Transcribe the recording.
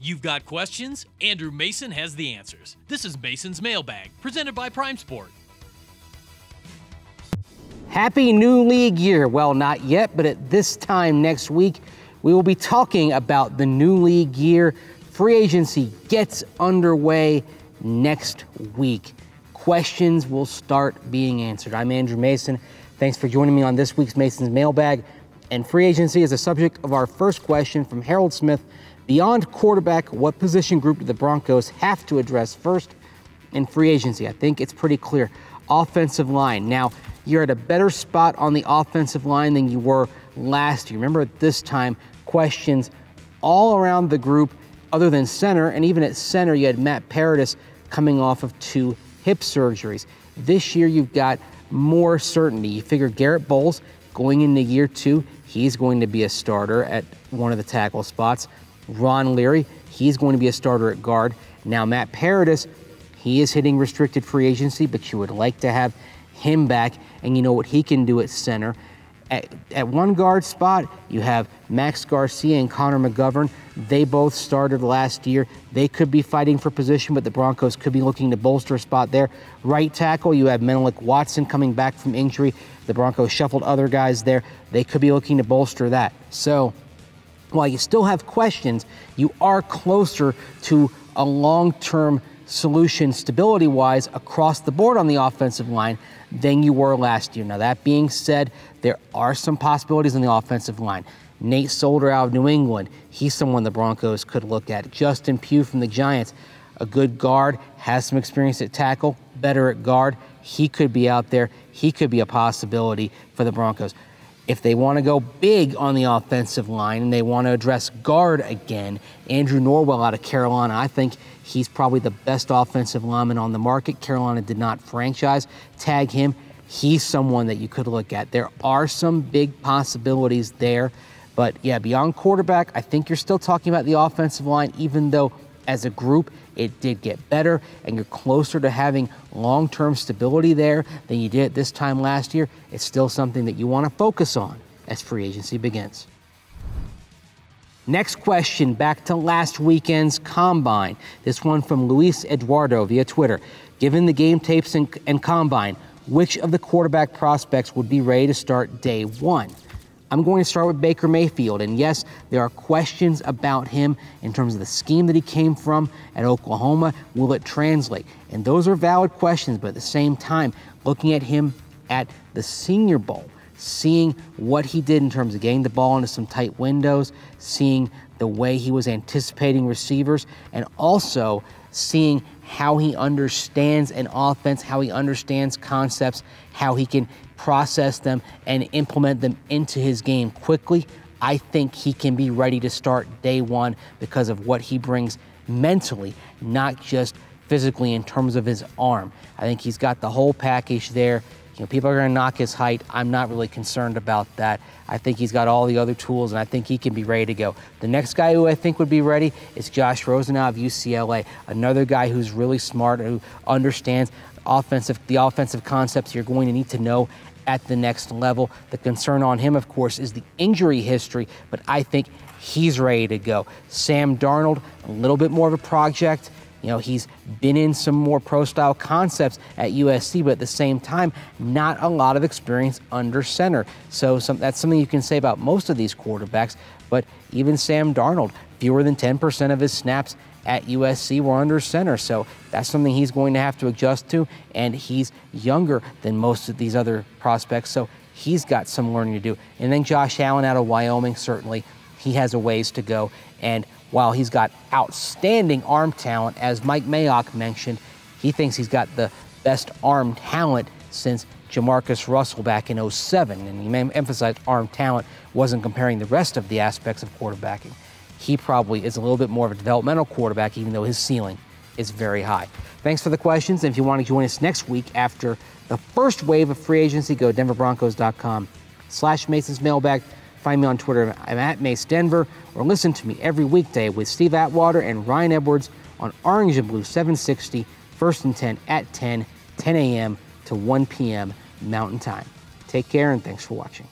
You've got questions? Andrew Mason has the answers. This is Mason's Mailbag, presented by Prime Sport. Happy new league year. Well, not yet, but at this time next week, we will be talking about the new league year. Free agency gets underway next week. Questions will start being answered. I'm Andrew Mason. Thanks for joining me on this week's Mason's Mailbag. And free agency is the subject of our first question from Harold Smith. Beyond quarterback, what position group do the Broncos have to address first in free agency? I think it's pretty clear. Offensive line. Now, you're at a better spot on the offensive line than you were last year. Remember, at this time, questions all around the group other than center, and even at center, you had Matt Paradis coming off of 2 hip surgeries. This year, you've got more certainty. You figure Garrett Bowles, going into year 2, he's going to be a starter at one of the tackle spots. Ron Leary, he's going to be a starter at guard. Now, Matt Paradis, he is hitting restricted free agency, but you would like to have him back, and you know what he can do at center. At one guard spot, you have Max Garcia and Connor McGovern. They both started last year. They could be fighting for position, but the Broncos could be looking to bolster a spot there. Right tackle, you have Menelik Watson coming back from injury. The Broncos shuffled other guys there. They could be looking to bolster that. So, while you still have questions, you are closer to a long-term solution stability-wise across the board on the offensive line than you were last year. Now, that being said, there are some possibilities on the offensive line. Nate Solder out of New England, he's someone the Broncos could look at. Justin Pugh from the Giants, a good guard, has some experience at tackle, better at guard. He could be out there. He could be a possibility for the Broncos. If they want to go big on the offensive line and they want to address guard again, Andrew Norwell out of Carolina, I think he's probably the best offensive lineman on the market. Carolina did not franchise tag him. He's someone that you could look at. There are some big possibilities there. But yeah, beyond quarterback, I think you're still talking about the offensive line, even though as a group, it did get better, and you're closer to having long-term stability there than you did at this time last year. It's still something that you want to focus on as free agency begins. Next question, back to last weekend's Combine. This one from Luis Eduardo via Twitter. Given the game tapes and Combine, which of the quarterback prospects would be ready to start day one? I'm going to start with Baker Mayfield, and yes, there are questions about him in terms of the scheme that he came from at Oklahoma. Will it translate? And those are valid questions, but at the same time, looking at him at the Senior Bowl, seeing what he did in terms of getting the ball into some tight windows, seeing the way he was anticipating receivers, and also seeing how he understands an offense, how he understands concepts, how he can process them and implement them into his game quickly. I think he can be ready to start day one because of what he brings mentally, not just physically in terms of his arm. I think he's got the whole package there. You know, people are going to knock his height. I'm not really concerned about that. I think he's got all the other tools, and I think he can be ready to go. The next guy who I think would be ready is Josh Rosen out of UCLA, another guy who's really smart, who understands the offensive concepts you're going to need to know at the next level. The concern on him, of course, is the injury history, but I think he's ready to go. Sam Darnold, a little bit more of a project. You know, he's been in some more pro-style concepts at USC, but at the same time, not a lot of experience under center. So that's something you can say about most of these quarterbacks, but even Sam Darnold, fewer than 10% of his snaps at USC were under center. So that's something he's going to have to adjust to, and he's younger than most of these other prospects, so he's got some learning to do. And then Josh Allen out of Wyoming, certainly he has a ways to go. And while he's got outstanding arm talent, as Mike Mayock mentioned, he thinks he's got the best arm talent since Jamarcus Russell back in '07. And he emphasized arm talent, wasn't comparing the rest of the aspects of quarterbacking. He probably is a little bit more of a developmental quarterback, even though his ceiling is very high. Thanks for the questions. And if you want to join us next week after the first wave of free agency, go to denverbroncos.com/Mason's Mailbag. Find me on Twitter. I'm at Mase Denver, or listen to me every weekday with Steve Atwater and Ryan Edwards on Orange and Blue 760, First and 10 at 10 a.m. to 1 p.m. Mountain Time. Take care, and thanks for watching.